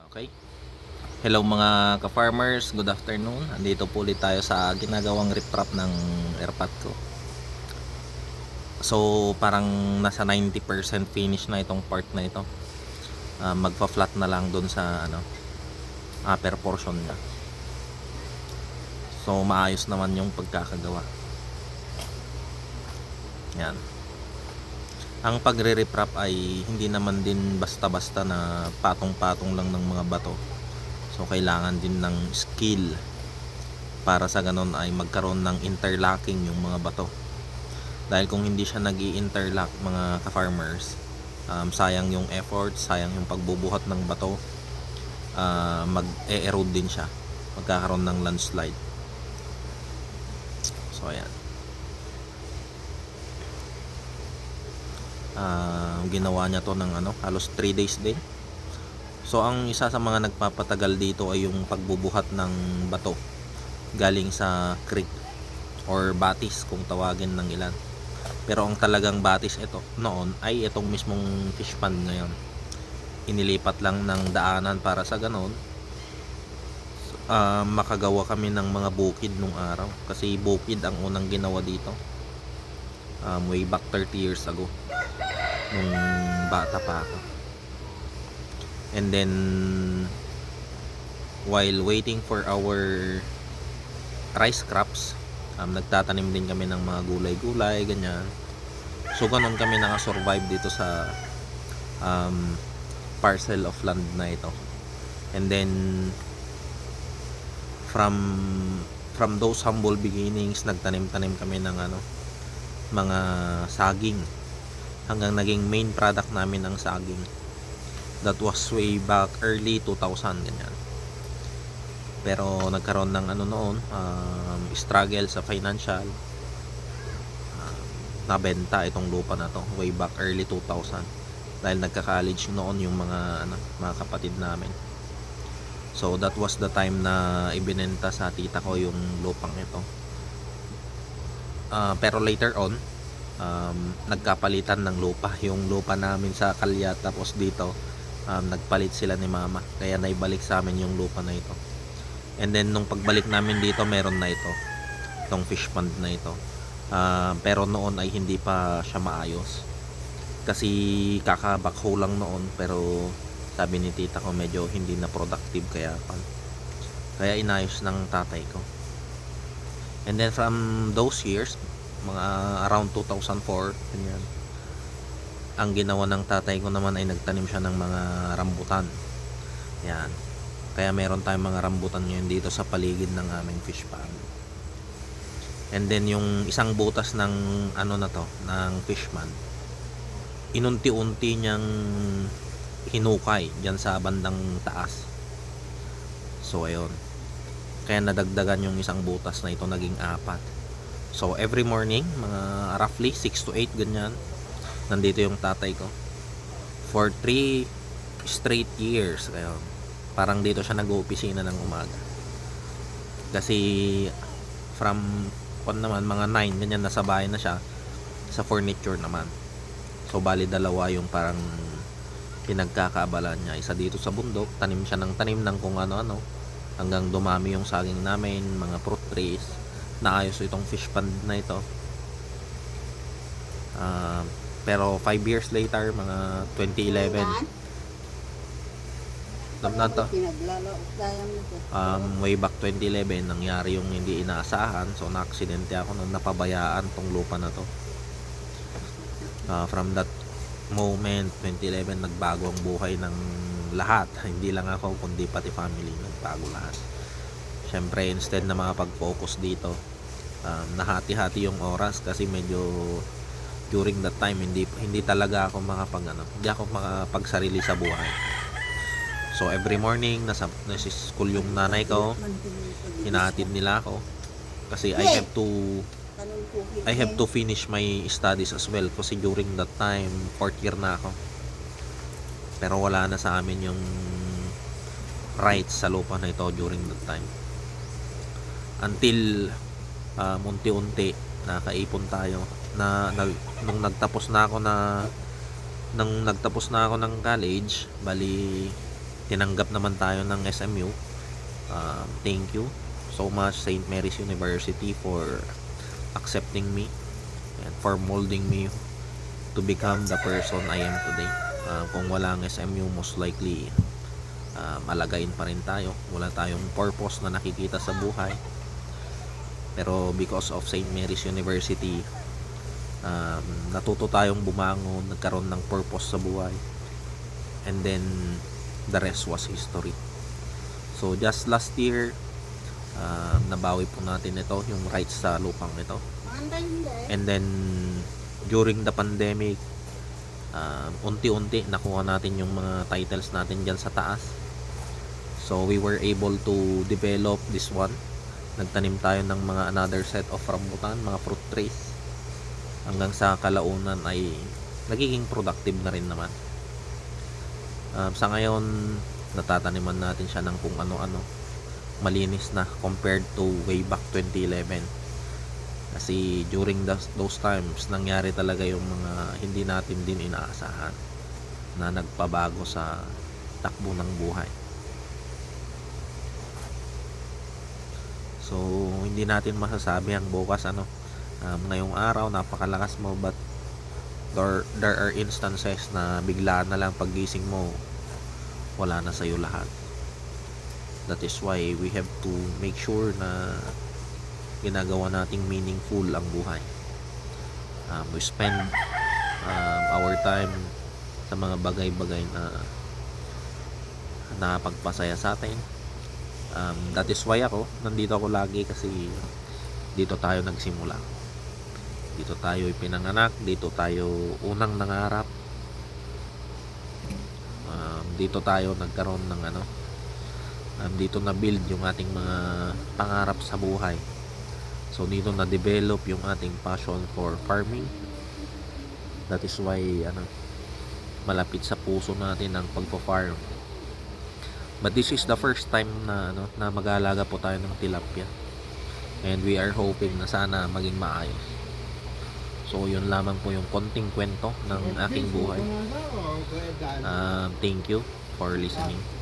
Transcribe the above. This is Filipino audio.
Okay. Hello mga ka-farmers, good afternoon. Andito po ulit tayo sa ginagawang riprap ng airpot ko. So parang nasa 90% finish na itong part na ito. Magpa-flat na lang dun sa upper portion niya. So maayos naman yung pagkakagawa. Yan. Ang pagre-riprap ay hindi naman din basta-basta na patong-patong lang ng mga bato. So kailangan din ng skill para sa ganon ay magkaroon ng interlocking yung mga bato. Dahil kung hindi siya nag-i-interlock mga ka-farmers, sayang yung effort, sayang yung pagbubuhat ng bato, mag-e-erode din siya, magkakaroon ng landslide. So ayan, ginawa niya to ng halos 3 days din. So ang isa sa mga nagpapatagal dito ay yung pagbubuhat ng bato galing sa creek or batis kung tawagin ng ilan. Pero ang talagang batis ito noon ay itong mismong fish pond na yun. Inilipat lang ng daanan para sa ganon makagawa kami ng mga bukid nung araw. Kasi bukid ang unang ginawa dito way back 30 years ago nung bata pa ako. And then while waiting for our rice crops, nagtatanim din kami ng mga gulay-gulay, ganyan. So ganun kami nakasurvive dito sa parcel of land na ito. And then from those humble beginnings, nagtanim-tanim kami ng mga saging hanggang naging main product namin ang saging. That was way back early 2000, ganyan. Pero nagkaroon ng noon, struggle sa financial, nabenta itong lupa na to way back early 2000 dahil nagka-college noon yung mga kapatid namin. So that was the time na ibinenta sa tita ko yung lupang ito. Pero later on, nagkapalitan ng lupa. Yung lupa namin sa Kalya, tapos dito nagpalit sila ni mama, kaya naibalik sa amin yung lupa na ito. And then nung pagbalik namin dito, meron na itong fish pond na ito. Pero noon ay hindi pa siya maayos kasi kakabakho lang noon. Pero sabi ni tita ko medyo hindi na productive, kaya inayos ng tatay ko. And then from those years, mga around 2004, ganyan, ang ginawa ng tatay ko naman ay nagtanim siya ng mga rambutan. Yan. Kaya meron tayong mga rambutan ngayon dito sa paligid ng aming fish pond. And then yung isang butas ng ng fish pond, inunti-unti niyang hinukay diyan sa bandang taas. So ayun. Kaya nadagdagan yung isang butas na ito, naging 4. So every morning, mga roughly 6 to 8 ganyan, nandito yung tatay ko for 3 straight years. Kaya parang dito siya nag-oopisina ng umaga. Kasi from naman mga 9 ganyan, nasa bahay na siya sa furniture naman. So bali dalawa yung parang pinagkakaabala niya. Isa dito sa bundok, tanim siya ng tanim ng kung ano-ano hanggang dumami yung saging namin, mga fruit trees. Naayos itong fish pond na ito. Pero 5 years later, mga 2011, way back 2011, nangyari yung hindi inaasahan. So na-aksidente ako nung napabayaan tong lupa na to. From that moment, 2011, nagbago ang buhay ng lahat. Hindi lang ako, kundi pati family, nagbago lahat. Syempre, instead na makapag-focus dito, nahati-hati yung oras kasi medyo during that time hindi talaga ako hindi ako makapagsarili sa buhay. So every morning nasa school yung nanay ko, hinahatid nila ako kasi I have to finish my studies as well kasi during that time 4th year na ako. Pero wala na sa amin yung rights sa lupa na ito during that time. Until unti-unti nakaipon tayo nung nagtapos na ako ng college, bali tinanggap naman tayo ng SMU. Thank you so much St. Mary's University for accepting me and for molding me to become the person I am today. Kung wala ang SMU, most likely malagayin pa rin tayo. Wala tayong purpose na nakikita sa buhay. Pero because of St. Mary's University, natuto tayong bumangon, nagkaroon ng purpose sa buhay, and then the rest was history. So just last year, nabawi po natin ito, yung rights sa lupang ito. And then during the pandemic, unti-unti nakuha natin yung mga titles natin dyan sa taas. So we were able to develop this one. Nagtanim tayo ng mga another set of rambutan, mga fruit trees, hanggang sa kalaunan ay nagiging productive na rin naman. Sa ngayon, natataniman natin siya ng kung ano-ano. Malinis na compared to way back 2011. Kasi during those times, nangyari talaga yung mga hindi natin din inaasahan na nagpabago sa takbo ng buhay. So, hindi natin masasabi ang bukas ngayong araw napakalakas mo, but there are instances na bigla na lang paggising mo wala na sa'yo lahat. That is why we have to make sure na ginagawa nating meaningful ang buhay. We spend our time sa mga bagay-bagay na nakapagpasaya sa atin. That is why nandito ako lagi, kasi dito tayo nagsimula. Dito tayo ipinanganak, dito tayo unang nangarap. Dito tayo nagkaroon ng dito na build yung ating mga pangarap sa buhay. So dito na develop yung ating passion for farming. That is why malapit sa puso natin ang pagpo-farm. But this is the first time na mag-aalaga po tayo ng tilapia. And we are hoping na sana maging maayos. So yun lamang po yung konting kwento ng aking buhay. Thank you for listening.